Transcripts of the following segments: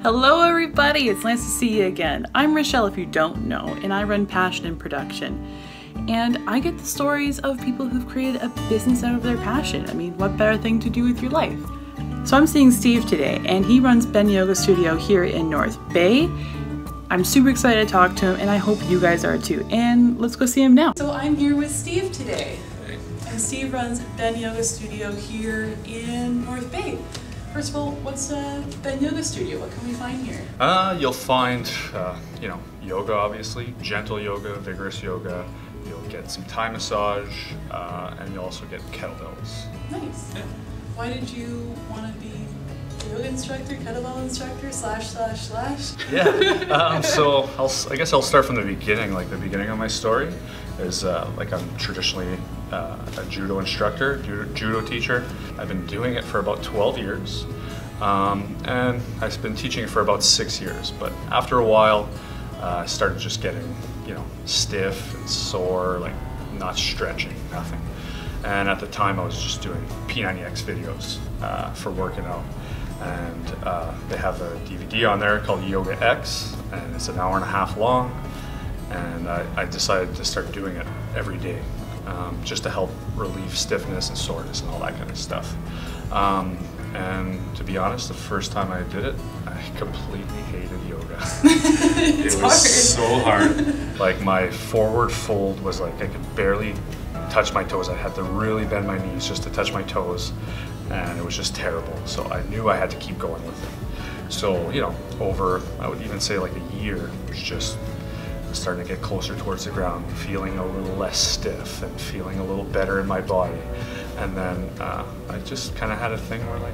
Hello everybody, it's nice to see you again. I'm Rochelle if you don't know, and I run Passion in Production. And I get the stories of people who've created a business out of their passion. I mean, what better thing to do with your life? So I'm seeing Steve today, and he runs Ben Yoga Studio here in North Bay. I'm super excited to talk to him, and I hope you guys are too. And let's go see him now. So I'm here with Steve today. And Steve runs Ben Yoga Studio here in North Bay. First of all, what's Ben Yoga Studio? What can we find here? You'll find, yoga obviously, gentle yoga, vigorous yoga. You'll get some Thai massage, and you'll also get kettlebells. Nice. Yeah. Why did you want to be a yoga instructor, kettlebell instructor, / Yeah, so I guess I'll start from the beginning. Like the beginning of my story is I'm traditionally a judo instructor, judo teacher. I've been doing it for about 12 years, and I've been teaching it for about 6 years. But after a while, I started just getting, stiff and sore, like not stretching, nothing. And at the time, I was just doing P90X videos for working out. And they have a DVD on there called Yoga X, and it's an hour and a half long. And I decided to start doing it every day, just to help relieve stiffness and soreness and all that kind of stuff. And to be honest, the first time I did it, I completely hated yoga. It was so hard. Like my forward fold was like I could barely touch my toes. I had to really bend my knees just to touch my toes, and it was just terrible. So I knew I had to keep going with it. So, over, I would even say like a year, it was just starting to get closer towards the ground, feeling a little less stiff and feeling a little better in my body. And then I just kind of had a thing where like,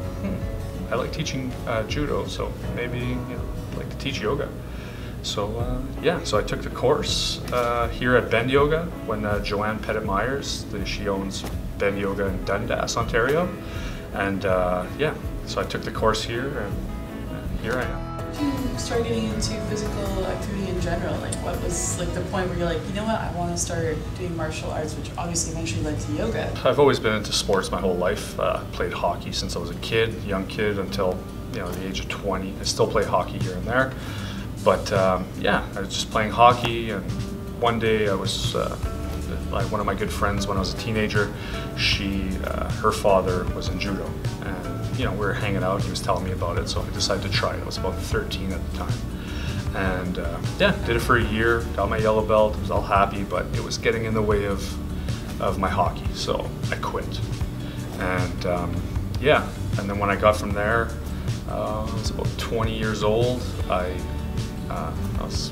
I like teaching judo, so maybe I'd like to teach yoga. So so I took the course here at Ben Yoga when Joanne Pettit Myers, she owns Ben Yoga in Dundas, Ontario. And so I took the course here, and here I am. Did you start getting into physical activity in general? Like what was like the point where you're like, you know what, I want to start doing martial arts, which obviously eventually led to yoga? I've always been into sports my whole life. Played hockey since I was a young kid until the age of 20. I still play hockey here and there. But I was just playing hockey, and one day I was like one of my good friends when I was a teenager. Her father was in judo, and we were hanging out. He was telling me about it, so I decided to try it. I was about 13 at the time, and did it for a year. Got my yellow belt. Was all happy, but it was getting in the way of my hockey, so I quit. And and then when I got from there, I was about 20 years old. I was,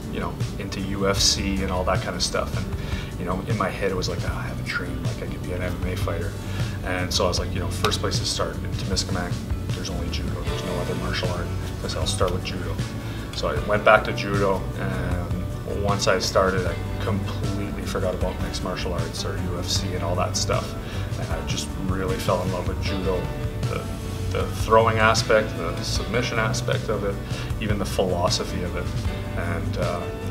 into UFC and all that kind of stuff. And, in my head it was like, I haven't trained like I could be an MMA fighter. And so I was like, first place to start in Temiskaming, there's only judo, there's no other martial art. I said, I'll start with judo. So I went back to judo, and once I started, I completely forgot about mixed martial arts or UFC and all that stuff. And I just really fell in love with judo. The throwing aspect, the submission aspect of it, even the philosophy of it, and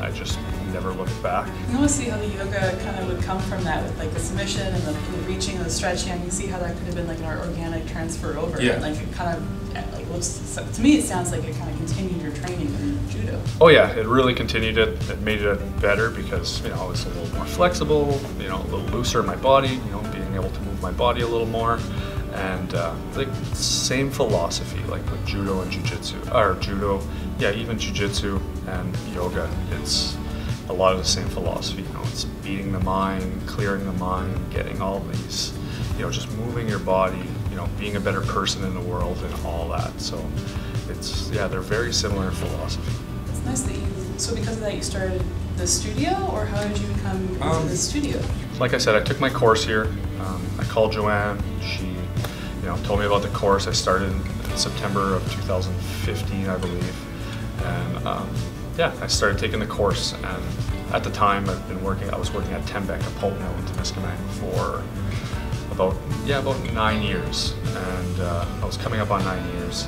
I just never looked back. You want to see how the yoga kind of would come from that, with like the submission and the reaching and the stretching. I can see how that could have been like an organic transfer over. Yeah. And like it kind of like looks, to me it sounds like it kind of continued your training in judo. Oh yeah, it really continued it. It made it better because I was a little more flexible, a little looser in my body, being able to move my body a little more. And like same philosophy, like with judo and jiu-jitsu, or judo, even jiu-jitsu and yoga, it's a lot of the same philosophy. It's beating the mind, clearing the mind, getting all these, just moving your body, being a better person in the world and all that. So it's, they're very similar in philosophy. It's nice that so because of that you started the studio, or how did you become into the studio? Like I said, I took my course here. I called Joanne. She told me about the course. I started in September of 2015, I believe. And I started taking the course. And at the time, I was working at Tembec, a pulp mill in Temiskaming, for about 9 years. And I was coming up on 9 years.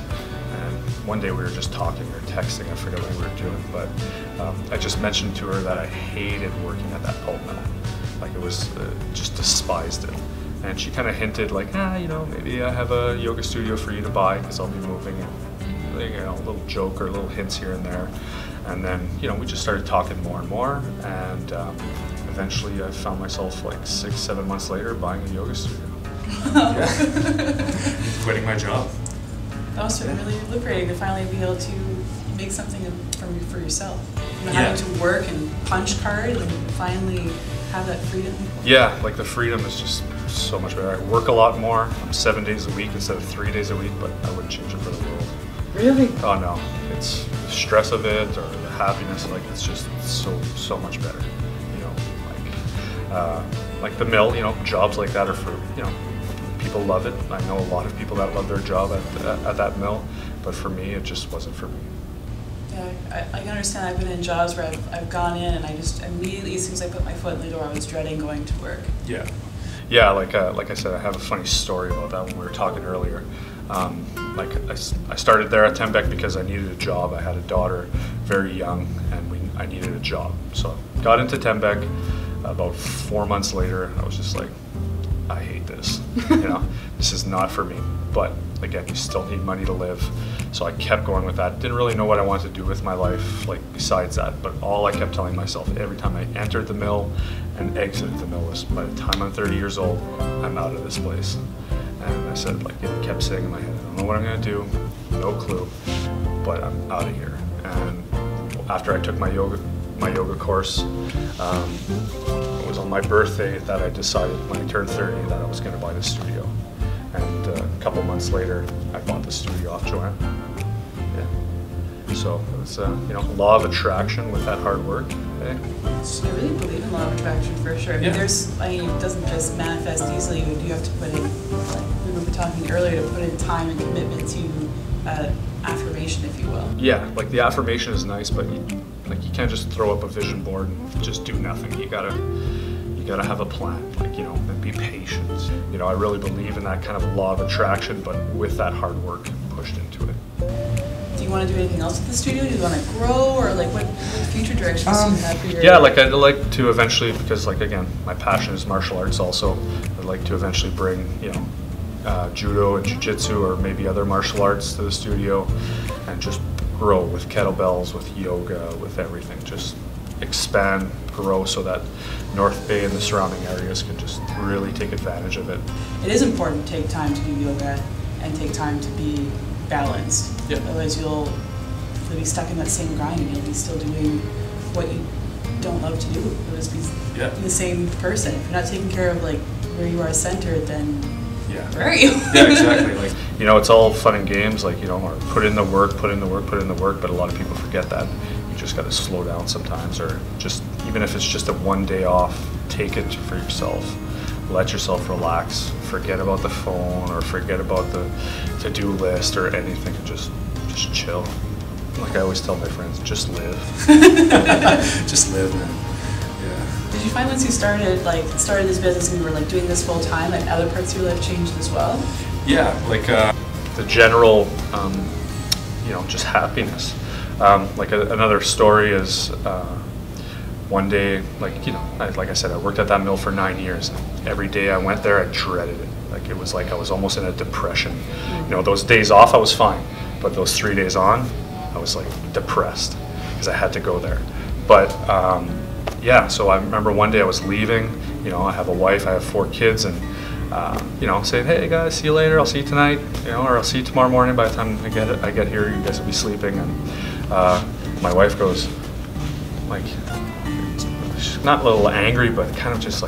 And one day we were just talking or texting, I forget what we were doing, but I just mentioned to her that I hated working at that pulp mill. Like it was, just despised it. And she kind of hinted like, maybe I have a yoga studio for you to buy because I'll be moving. And a little joke or little hints here and there. And then, we just started talking more and more, and eventually I found myself like 6-7 months later buying a yoga studio. Quitting my job. That was really liberating to finally be able to make something for yourself. Having to work and punch card and finally have that freedom. Yeah, like the freedom is just so much better. I work a lot more. I'm 7 days a week instead of 3 days a week, but I wouldn't change it for the world. Really? Oh no, it's the stress of it or the happiness. Like it's just so much better. Like the mill. Jobs like that are for people love it. I know a lot of people that love their job at that mill, but for me, it just wasn't for me. Yeah, I can understand. I've been in jobs where I've gone in and I just immediately, as soon as I put my foot in the door, I was dreading going to work. Yeah. Like I said, I have a funny story about that when we were talking earlier. I started there at Tembec because I needed a job. I had a daughter, very young, and I needed a job. So I got into Tembec. About 4 months later, I was just like, I hate this. This is not for me. But again, you still need money to live. So I kept going with that. Didn't really know what I wanted to do with my life, like besides that. But all I kept telling myself every time I entered the mill and exited the mill was, by the time I'm 30 years old, I'm out of this place. And I said, kept saying in my head, I don't know what I'm gonna do, no clue, but I'm out of here. And after I took my yoga course, it was on my birthday that I decided when I turned 30 that I was going to buy the studio. And a couple months later, I bought the studio off Joanne. Yeah. So it was, law of attraction with that hard work. Eh? I really believe in law of attraction for sure. I mean, it doesn't just manifest easily. You do have to put in, like we were talking earlier, to put in time and commitment to affirmation, if you will. Yeah, like the affirmation is nice, but you can't just throw up a vision board and just do nothing. You gotta have a plan, and be patient. I really believe in that kind of law of attraction, but with that hard work pushed into it. Do you want to do anything else with the studio? Do you want to grow, or what future directions do you have for your? Yeah, I'd like to eventually, because again, my passion is martial arts. Also, I'd like to eventually bring judo and jiu-jitsu or maybe other martial arts to the studio, and just grow with kettlebells, with yoga, with everything. Just expand, grow, so that North Bay and the surrounding areas can just really take advantage of it. It is important to take time to do yoga and take time to be balanced. Yeah. Otherwise you'll be stuck in that same grind and you'll be still doing what you don't love to do. You'll just be the same person. If you're not taking care of where you are centered, then where are you? Yeah, exactly. It's all fun and games, or put in the work, but a lot of people forget that. You just got to slow down sometimes, or just, even if it's just a 1 day off, take it for yourself. Let yourself relax. Forget about the phone, or forget about the to-do list or anything, and just chill. Like I always tell my friends, just live. Just live, man. Did you find once you started this business and you were doing this full time, that other parts of your life changed as well? Yeah, the general, just happiness. Another story is one day, like I said, I worked at that mill for 9 years. Every day I went there, I dreaded it. It was like I was almost in a depression. Those days off, I was fine, but those 3 days on, I was depressed because I had to go there. But so I remember one day I was leaving. I have a wife, I have 4 kids, and saying, "Hey guys, see you later. I'll see you tonight, or I'll see you tomorrow morning. By the time I get here, you guys will be sleeping." And my wife goes, she's not a little angry, but kind of just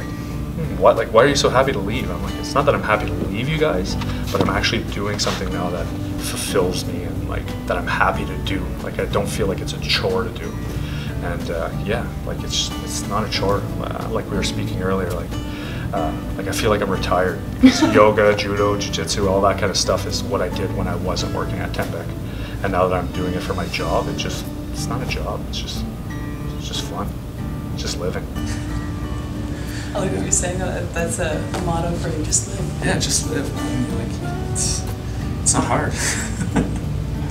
what? Why are you so happy to leave? I'm it's not that I'm happy to leave you guys, but I'm actually doing something now that fulfills me and that I'm happy to do. I don't feel like it's a chore to do. And it's not a chore. Like we were speaking earlier, I feel like I'm retired. Yoga, judo, jiu-jitsu, all that kind of stuff is what I did when I wasn't working at Tembec. And now that I'm doing it for my job, it's not a job. It's just fun. It's just living. I like what you're saying. That's a motto for you. Just live. Yeah, just live. It's not hard. Do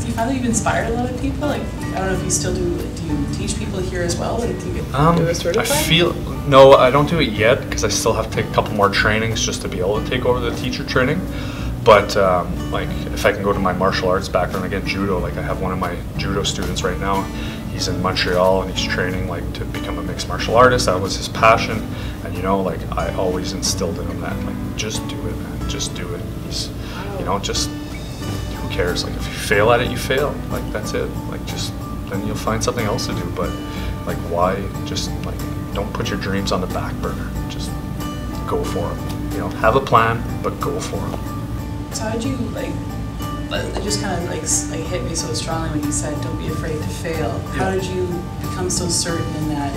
you find that you've inspired a lot of people? I don't know if you still do. Do you teach people here as well? Do you get No, I don't do it yet because I still have to take a couple more trainings just to be able to take over the teacher training. But like if I can go to my martial arts background again, judo, like I have one of my judo students right now. He's in Montreal and he's training like to become a mixed martial artist. That was his passion, and you know, like I always instilled in him that like just do it, man, just do it. He's, you know, just who cares? Like if you fail at it, you fail. Like that's it. Like just then you'll find something else to do. But like why just like don't put your dreams on the back burner. Just go for them. You know, have a plan, but go for them. So how did you like? It just kind of like hit me so strongly when you said, "Don't be afraid to fail." How did you become so certain in that?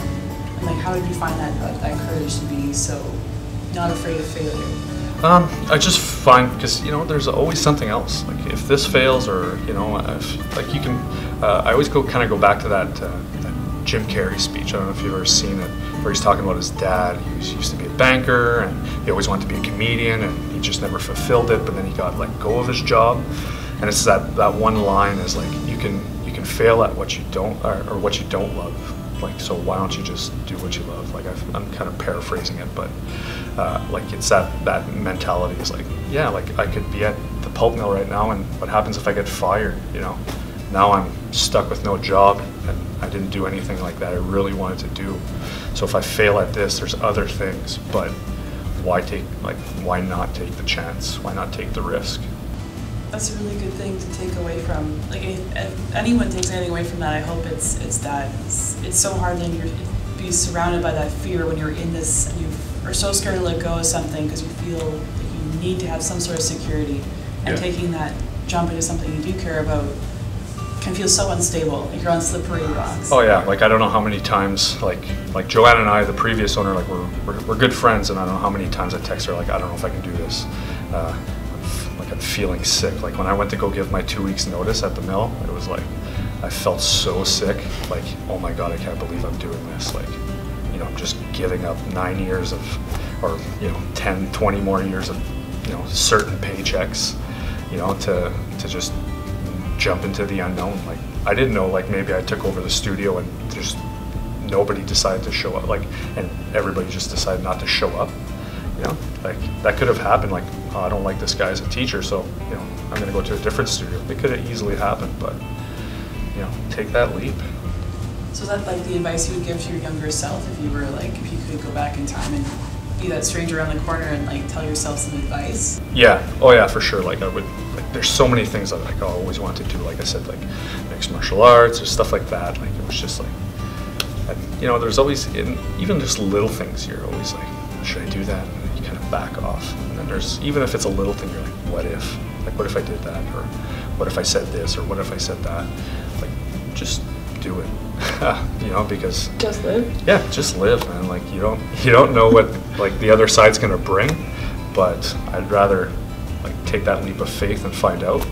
And like, how did you find that courage to be so not afraid of failure? I just find, because you know, there's always something else. Like if this fails, or you know, if, like you can. I always go back to that Jim Carrey speech. I don't know if you've ever seen it, where he's talking about his dad. He used to be a banker, and he always wanted to be a comedian, and he just never fulfilled it. But then he got let go of his job, and it's that one line is like, you can fail at what you don't, or what you don't love. Like, so why don't you just do what you love? Like I'm kind of paraphrasing it, but like it's that mentality is like, yeah, like I could be at the pulp mill right now, and what happens if I get fired? You know, now I'm stuck with no job, and I didn't do anything like that I really wanted to do. So if I fail at this, there's other things, but why not take the chance? Why not take the risk? That's a really good thing to take away from. Like, if anyone takes anything away from that, I hope it's that it's so hard then you're be surrounded by that fear when you're in this, and you are so scared to let go of something because you feel like you need to have some sort of security, and taking that jump into something you do care about can feel so unstable. Like you're on slippery rocks. Oh yeah, like I don't know how many times, like Joanne and I, the previous owner, like we're good friends, and I don't know how many times I text her like, I don't know if I can do this. I'm feeling sick. Like when I went to go give my 2 weeks notice at the mill, it was like I felt so sick. Like, oh my God, I can't believe I'm doing this. Like, you know, I'm just giving up 9 years of, or you know, 10, 20 more years of, you know, certain paychecks, you know, to just jump into the unknown. Like I didn't know, like maybe I took over the studio and just nobody decided to show up, like, and everybody just decided not to show up. You know, like that could have happened. Like, oh, I don't like this guy as a teacher, so you know, I'm going to go to a different studio. It could have easily happened, but you know, take that leap. So is that like the advice you would give to your younger self if you were like, if you could go back in time and be that stranger around the corner and like tell yourself some advice? Yeah. Oh yeah, for sure. Like I would. Like, there's so many things that like I always wanted to do. Like I said, like mixed martial arts or stuff like that. Like it was just like, and, you know, there's always even just little things. You're always like, should I do that? And you kind of back off. And then there's, even if it's a little thing, you're like, what if? Like, what if I did that? Or what if I said this? Or what if I said that? Like, just do it. You know, because just live. Yeah, just live, man. Like you don't know what like the other side's gonna bring, but I'd rather like take that leap of faith and find out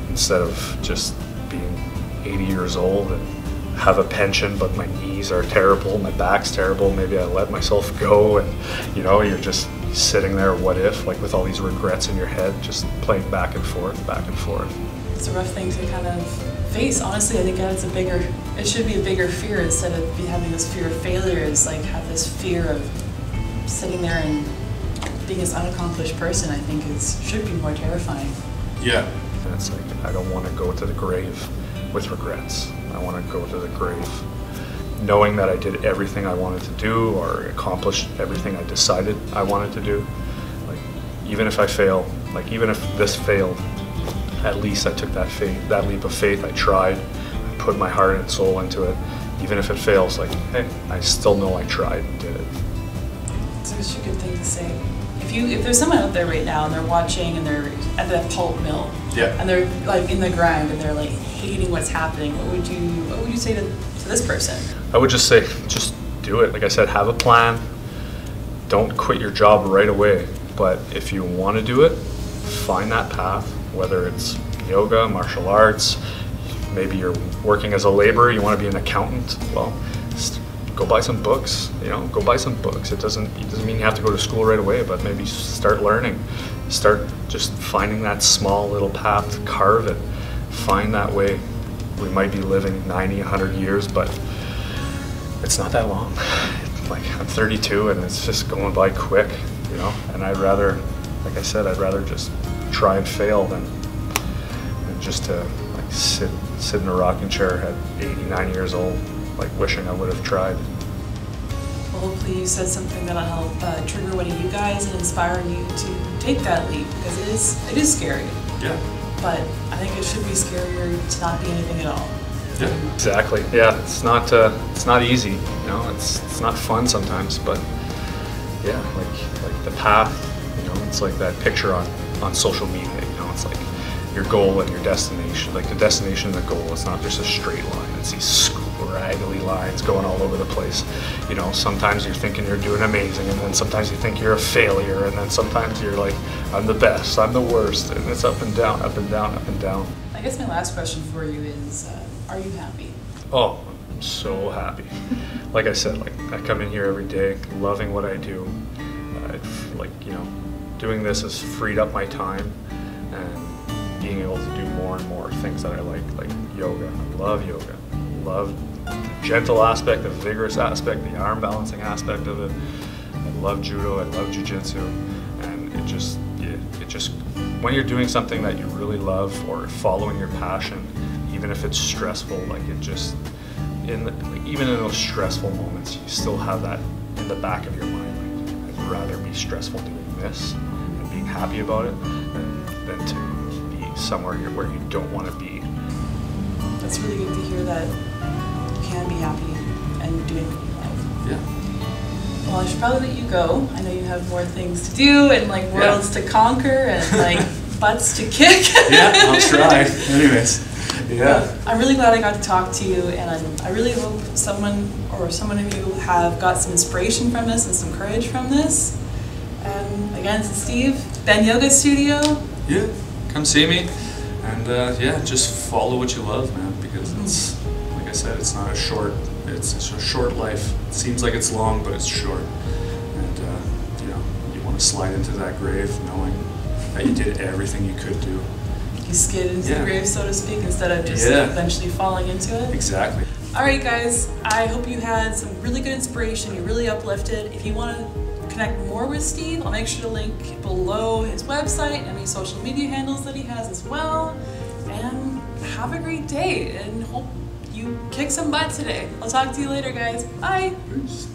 instead of just being 80 years old and have a pension, but my knees are terrible, my back's terrible, maybe I let myself go, and you know, you're just sitting there, what if, like with all these regrets in your head, just playing back and forth, back and forth. It's a rough thing to kind of face. Honestly, I think it should be a bigger fear instead of having this fear of failure. Is like have this fear of sitting there and being this unaccomplished person. I think should be more terrifying. Yeah. And it's like, I don't want to go to the grave with regrets. I want to go to the grave knowing that I did everything I wanted to do or accomplished everything I decided I wanted to do. Like, even if I fail, like even if this failed, at least I took that leap of faith. I tried, I put my heart and soul into it. Even if it fails, like, hey, I still know I tried and did it. It's such a good thing to say. If there's someone out there right now and they're watching and they're at the pulp mill, and they're like in the grind and they're like hating what's happening, what would you say to this person? I would just say, just do it. Like I said, have a plan. Don't quit your job right away. But if you want to do it, find that path, whether it's yoga, martial arts, maybe you're working as a laborer, you want to be an accountant, well, go buy some books, you know, go buy some books. It doesn't mean you have to go to school right away, but maybe start learning. Start just finding that small little path, carve it, find that way. We might be living 90, 100 years, but it's not that long. Like, I'm 32 and it's just going by quick, you know, and I'd rather, like I said, I'd rather just try and fail than just to like sit in a rocking chair at 89 years old, like wishing I would have tried. Well, hopefully you said something that'll help trigger one of you guys and inspire you to take that leap, because it is scary. Yeah. But I think it should be scarier to not be anything at all. Yeah, exactly. Yeah, it's not easy. You know, it's not fun sometimes, but yeah, like the path. You know, it's like that picture on social media. You know, it's like your goal and your destination. Like the destination and the goal. It's not just a straight line. It's these scraggly lines going all over the place. You know, sometimes you're thinking you're doing amazing, and then sometimes you think you're a failure, and then sometimes you're like, I'm the best, I'm the worst, and it's up and down, up and down, up and down. I guess my last question for you is, are you happy? Oh, I'm so happy. Like I said, like I come in here every day, loving what I do. Like, you know, doing this has freed up my time, and being able to do more and more things that I like yoga. I love yoga. Love the gentle aspect, the vigorous aspect, the arm balancing aspect of it. I love judo, I love jiu-jitsu, and it just when you're doing something that you really love or following your passion, even if it's stressful, like it just even in those stressful moments, you still have that in the back of your mind. Like, I'd rather be stressful doing this and being happy about it than to be somewhere where you don't want to be. That's really good to hear that you can be happy and doing what you love. Yeah. Well, I should probably let you go. I know you have more things to do and like worlds to conquer and like butts to kick. Yeah, I'll try. Anyways, yeah. I'm really glad I got to talk to you, and I really hope someone of you have got some inspiration from this and some courage from this. And again, it's Steve, Ben Yoga Studio. Yeah, come see me. And yeah, just follow what you love, man, because it's, like I said, it's a short life. It seems like it's long, but it's short. And you know, you want to slide into that grave knowing that you did everything you could do. You skid into the grave, so to speak, instead of just eventually falling into it. Exactly. All right, guys, I hope you had some really good inspiration. You're really uplifted. If you want to connect more with Steve, I'll make sure to link below his website and his social media handles that he has as well. And have a great day, and hope you kick some butt today. I'll talk to you later, guys. Bye. Peace.